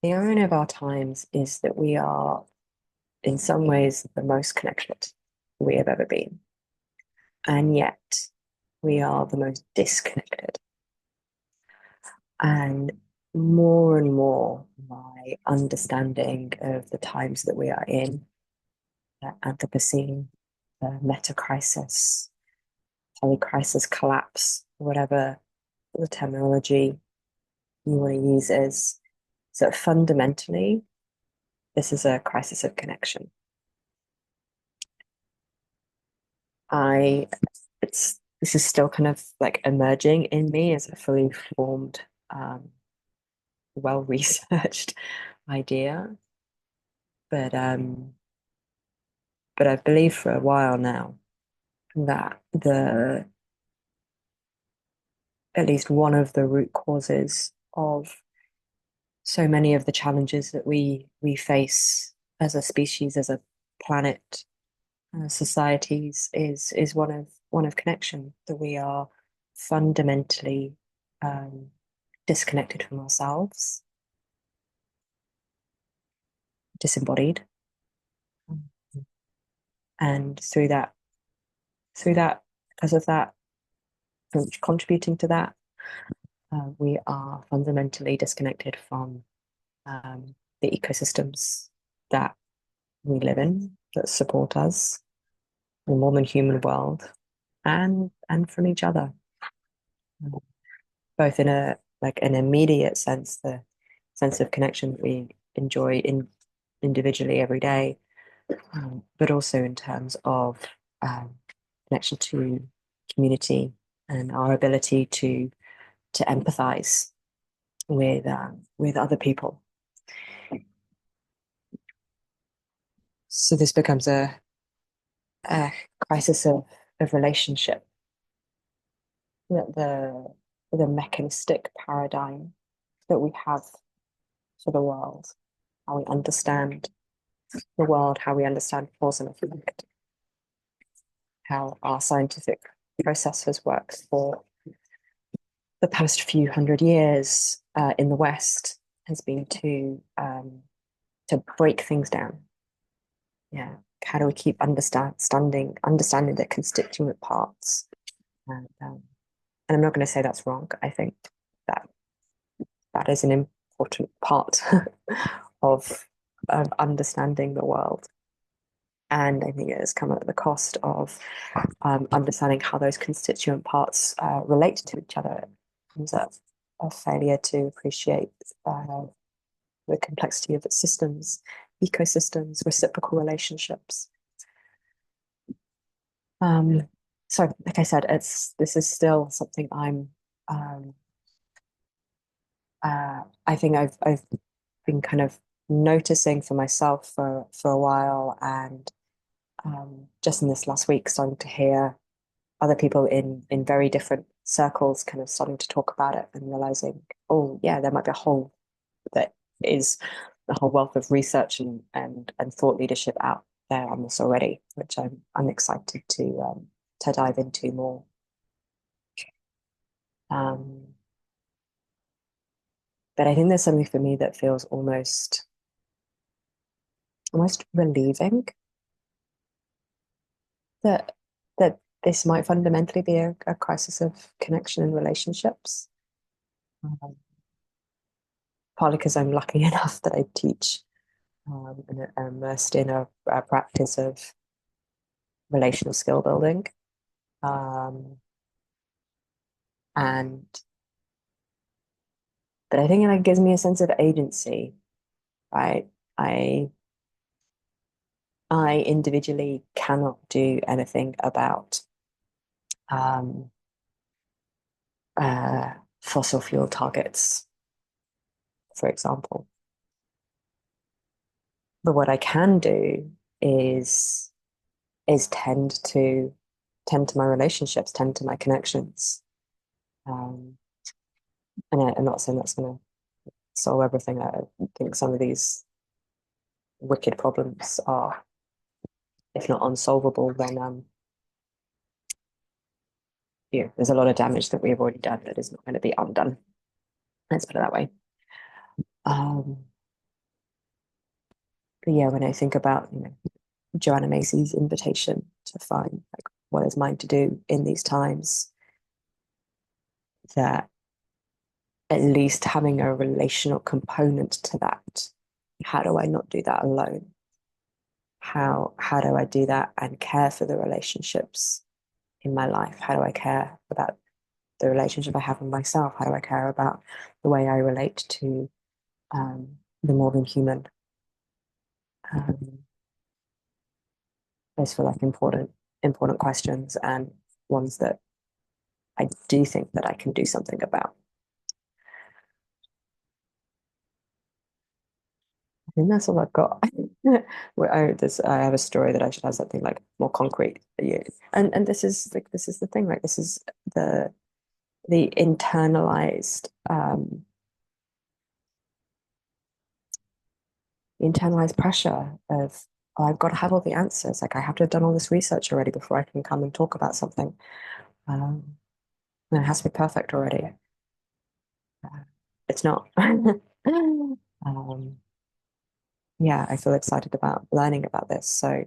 The irony of our times is that we are, in some ways, the most connected we have ever been. And yet, we are the most disconnected. And more, my understanding of the times that we are in, the Anthropocene, the meta crisis, polycrisis collapse, whatever the terminology you want to use is. So fundamentally, this is a crisis of connection. I it's this is still kind of like emerging in me as a fully formed, well-researched idea. But but I've believed for a while now that the at least one of the root causes of so many of the challenges that we face as a species, as a planet, societies is one of connection, that we are fundamentally um, disconnected from ourselves, disembodied, and through that, because of that, contributing to that, we are fundamentally disconnected from the ecosystems that we live in, that support us, the more than human world, and from each other, both in a like an immediate sense, the sense of connection that we enjoy individually every day, but also in terms of um, connection to community and our ability to empathize with other people. So this becomes a crisis of relationship. That the mechanistic paradigm that we have for the world, how we understand the world, how we understand cause and effect, how our scientific process has worked for the past few hundred years in the West, has been to break things down. Yeah, how do we keep understanding the constituent parts? And I'm not going to say that's wrong. I think that that is an important part of understanding the world. And I think it has come at the cost of understanding how those constituent parts relate to each other. It comes at a failure to appreciate the complexity of its systems, ecosystems, reciprocal relationships. Um, so, like I said, this is still something um, I think I've been kind of noticing for myself for a while, and just in this last week, starting to hear other people in very different circles kind of starting to talk about it and realizing, oh yeah, there might be a whole that is a whole wealth of research and thought leadership out there on this already, which I'm excited to dive into more. Um, but I think there's something for me that feels almost relieving, that that this might fundamentally be a crisis of connection and relationships. Um, Partly because I'm lucky enough that I teach and am immersed in a practice of relational skill building. Um, and but I think it gives me a sense of agency. Right? I I individually cannot do anything about um, uh, fossil fuel targets, for example. But what I can do is is tend to my relationships, tend to my connections. Um, and I'm not saying that's going to solve everything. I think some of these wicked problems are, if not unsolvable, then there's a lot of damage that we've already done that is not going to be undone. Let's put it that way. Um, yeah, when I think about, Joanna Macy's invitation to find like what is mine to do in these times, that at least having a relational component to that. How do I not do that alone? How do I do that and care for the relationships in my life? How do I care about the relationship I have with myself? How do I care about the way I relate to the more than human? Um, those feel like important questions, and ones that I do think that I can do something about. I think that's all I've got. I have a story that I should have something like more concrete for you. And this is the thing, like this is the the internalized pressure of, oh, I've got to have all the answers. Like I have to have done all this research already before I can come and talk about something. Um, and it has to be perfect already. Uh, it's not. Yeah, I feel excited about learning about this. So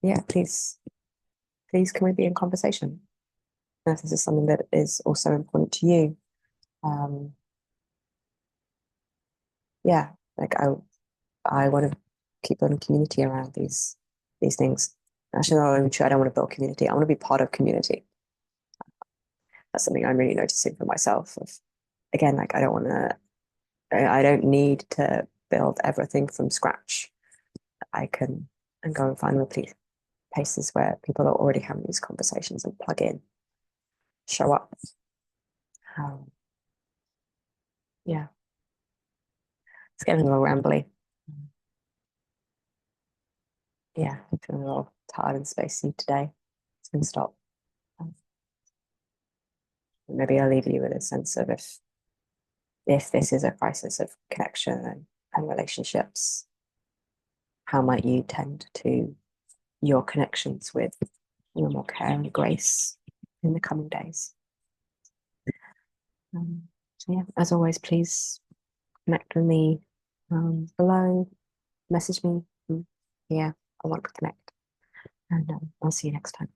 yeah, please, can we be in conversation? And if this is something that is also important to you, um, yeah, like I want to keep building community around these things. Actually, not even true. I don't want to build community. I want to be part of community. That's something I'm really noticing for myself. Again, like I don't want to. I don't need to build everything from scratch. I can and go and find places where people are already having these conversations and plug in, show up. Um, yeah, it's getting a little rambly. Yeah, I'm feeling a little tired and spacey today. It's going to stop. Um, Maybe I'll leave you with a sense of, if this is a crisis of connection and relationships, how might you tend to your connections with more care and grace in the coming days? So yeah, as always, please connect with me below, message me. Yeah, I want to connect, and I'll see you next time.